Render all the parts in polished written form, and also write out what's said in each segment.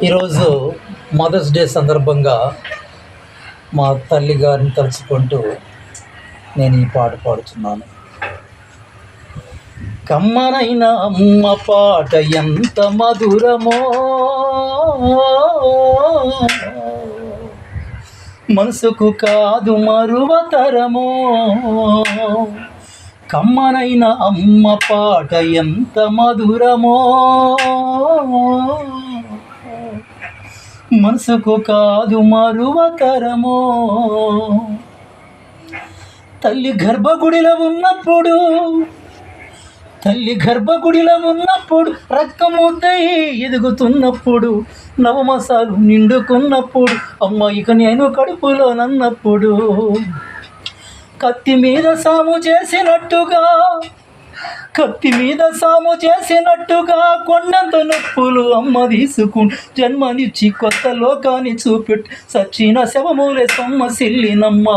ఈరోజు mothers day సందర్భంగా మా తల్లి గారిని తలుచుకుంటూ నేను ఈ పాట పాడుతున్నాను. కమ్మనైన అమ్మ పాట ఎంత మధురమో, మనసుకు కాదు మరువతరమో. కమ్మనైన అమ్మ పాట ఎంత మధురమో, మనసుకు కాదు మరువతరమో. తల్లి గర్భగుడిలో ఉన్నప్పుడు రక్తముద్దై ఎదుగుతున్నప్పుడు, నవమాసాలు నిండుకున్నప్పుడు, అమ్మ ఇక నేను కడుపులో నన్నప్పుడు, కత్తి మీద సాము చేసినట్టుగా కొండంత నొప్పులు అమ్మ తీసుకుని జన్మనిచ్చి కొత్త లోకాన్ని చూపెట్టి సచ్చిన శవమూలే సొమ్మసిల్లినమ్మ.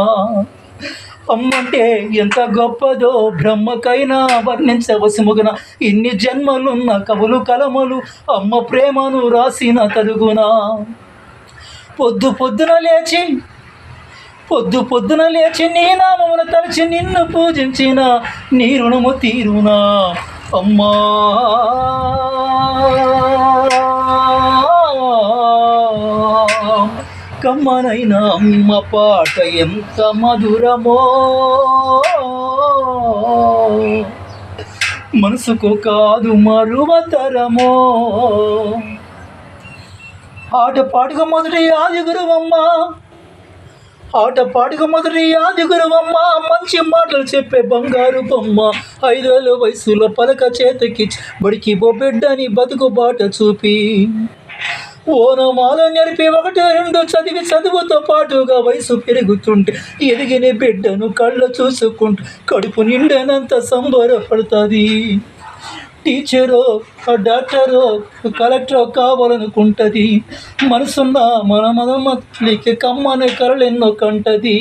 అమ్మంటే ఎంత గొప్పదో బ్రహ్మకైనా వర్ణించవసుముగున. ఇన్ని జన్మలున్న కవులు కలములు అమ్మ ప్రేమను రాసిన తరుగున. పొద్దున లేచి నీ నామమును తలచి నిన్ను పూజించిన నీ రుణము తీరునా అమ్మా. కమ్మనైన అమ్మ పాట ఎంత మధురమో, మనసుకు కాదు మరువతరమో. ఆట పాటుగా మొదటి ఆది గురువమ్మ, మంచి మాటలు చెప్పే బంగారు బొమ్మ. 5 ఏళ్ళ వయసులో పలక చేతకి బడికి బొబ్బిడ్డని బతుకు బాట చూపి, ఓనమాల నెరిపి 1, 2 చదువుతో పాటుగా వయసు పెరుగుతుంటే ఎదిగిన బిడ్డను కళ్ళ చూసుకుంటూ కడుపు నిండనంత సంబరపడుతుంది. టీచరో డాక్టరో కలెక్టరో కావాలనుకుంటుంది. మనసున్న మన మదమలికి కమ్మని కలలెన్నో కంటది.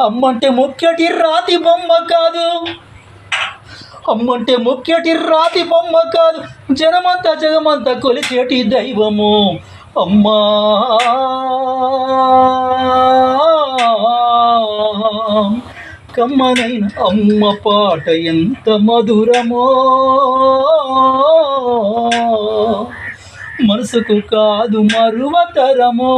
అమ్మంటే ముఖ్యటి రాతి బొమ్మ కాదు, జగమంతా కొలిచేటి దైవము అమ్మా. కమ్మనైన అమ్మ పాట ఎంత మధురమో, మనసుకు కాదు మరువతరమో.